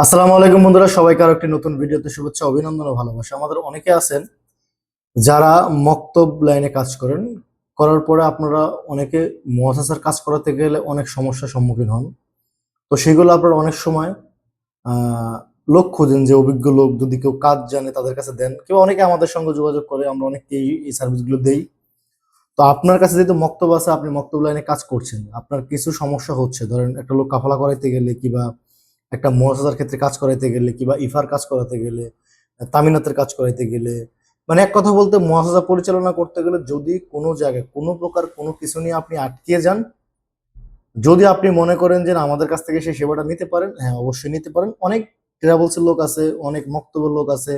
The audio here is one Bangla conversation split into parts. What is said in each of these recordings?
আসসালামু আলাইকুম বন্ধুরা, সবাইকে আরো একটি নতুন ভিডিওতে শুভেচ্ছা, অভিনন্দন ও ভালোবাসা। আমাদের অনেকে আছেন যারা মক্তব লাইনে কাজ করেন, করার পরে আপনারা অনেকে মুআসাসার কাজ করাতে গেলে অনেক সমস্যার সম্মুখীন হন। তো সেগুলো আপনারা অনেক সময় আহ, লোক খোঁজেন, যে অভিজ্ঞ লোক যদি কেউ কাজ জানে তাদের কাছে দেন, কেউ অনেকে আমাদের সঙ্গে যোগাযোগ করে, আমরা অনেককেই এই সার্ভিসগুলো দেই। তো আপনার কাছে যেহেতু মক্তব আছে, আপনি মক্তব লাইনে কাজ করছেন, আপনার কিছু সমস্যা হচ্ছে, ধরেন একটা লোক কাফালা করাইতে গেলে কিবা একটা মুআসাসার ক্ষেত্রে কাজ করাইতে গেলে কিবা ইফার কাজ করাতে গেলে, তামিনাতের কাজ করাইতে গেলে, মানে এক কথা বলতে মুআসাসা পরিচালনা করতে গেলে যদি কোনো জায়গায় কোনো প্রকার কোনো কিছু নিয়ে আপনি আটকিয়ে যান, যদি আপনি মনে করেন যে না, আমাদের কাছ থেকে সেই সেবাটা নিতে পারেন, হ্যাঁ অবশ্যই নিতে পারেন। অনেক ট্রাভেলসের লোক আছে, অনেক মক্তবের লোক আছে,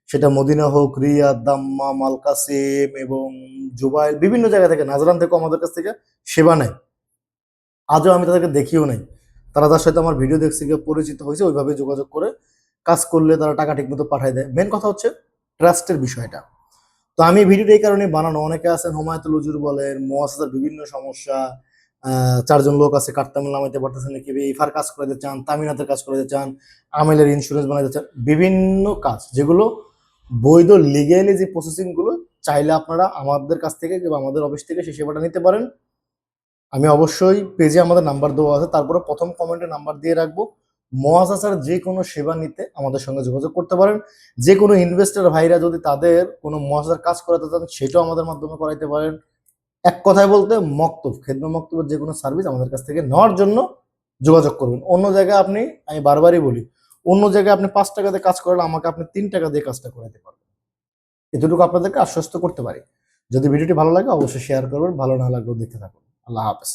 সেটা মদিনা হোক, রিয়াদ, দাম্মাম, আল কাসিম এবং জুবাইল, বিভিন্ন জায়গা থেকে, নাজরান থেকে আমাদের কাছ থেকে সেবা নেয়। আজও আমি তাদেরকে দেখিও নাই। তারা তার সাথে আমার ভিডিও দেখছে, গিয়ে পরিচিত হয়েছে, ওইভাবে যোগাযোগ করে কাজ করলে তারা টাকা ঠিকমতো পাঠায় দেয়। মেন কথা হচ্ছে ট্রাস্টের বিষয়টা। তো আমি এই ভিডিওটা এই কারণে বানানো, অনেকে আছেন হুমায়তুল উজুর বলেন, মুআসাসার বিভিন্ন সমস্যা, চারজন লোক আছে কাঠতামিল নামাইতে পারতেছেন না, কেউ ইফার কাজ করাতে চান, তামিনাতের কাজ করাতে চান, আমেলের ইন্স্যুরেন্স বানাতে চান, বিভিন্ন কাজ যেগুলো বৈধ লিগেলি, যে প্রসেসিং গুলো চাইলে আপনারা আমাদের কাছ থেকে কিংবা আমাদের অফিস থেকে সেই সেবাটা নিতে পারেন। আমি অবশ্যই পেজে আমাদের নাম্বার দেওয়া আছে, তারপরে প্রথম কমেন্টে নাম্বার দিয়ে রাখবো। মুআসাসার যে কোনো সেবা নিতে আমাদের সঙ্গে যোগাযোগ করতে পারেন। যে কোনো ইনভেস্টর ভাইরা যদি তাদের কোনো মুআসাসার কাজ করাতে চান, সেটাও আমাদের মাধ্যমে করাইতে পারেন। এক কথায় বলতে মক্তব, খেদমত মক্তবের যে কোনো সার্ভিস আমাদের কাছ থেকে নেওয়ার জন্য যোগাযোগ করবেন। অন্য জায়গায় আপনি, আমি বারবারই বলি, অন্য জায়গায় আপনি 5 টাকাতে কাজ করেন, আমাকে আপনি 3 টাকা দিয়ে কাজটা করাতে পারবেন। এতটুকু আপনাদেরকে আশ্বস্ত করতে পারি। যদি ভিডিওটি ভালো লাগে অবশ্যই শেয়ার করবেন, ভালো না লাগলেও দেখতে থাকুন। আল্লাহ হাফেজ।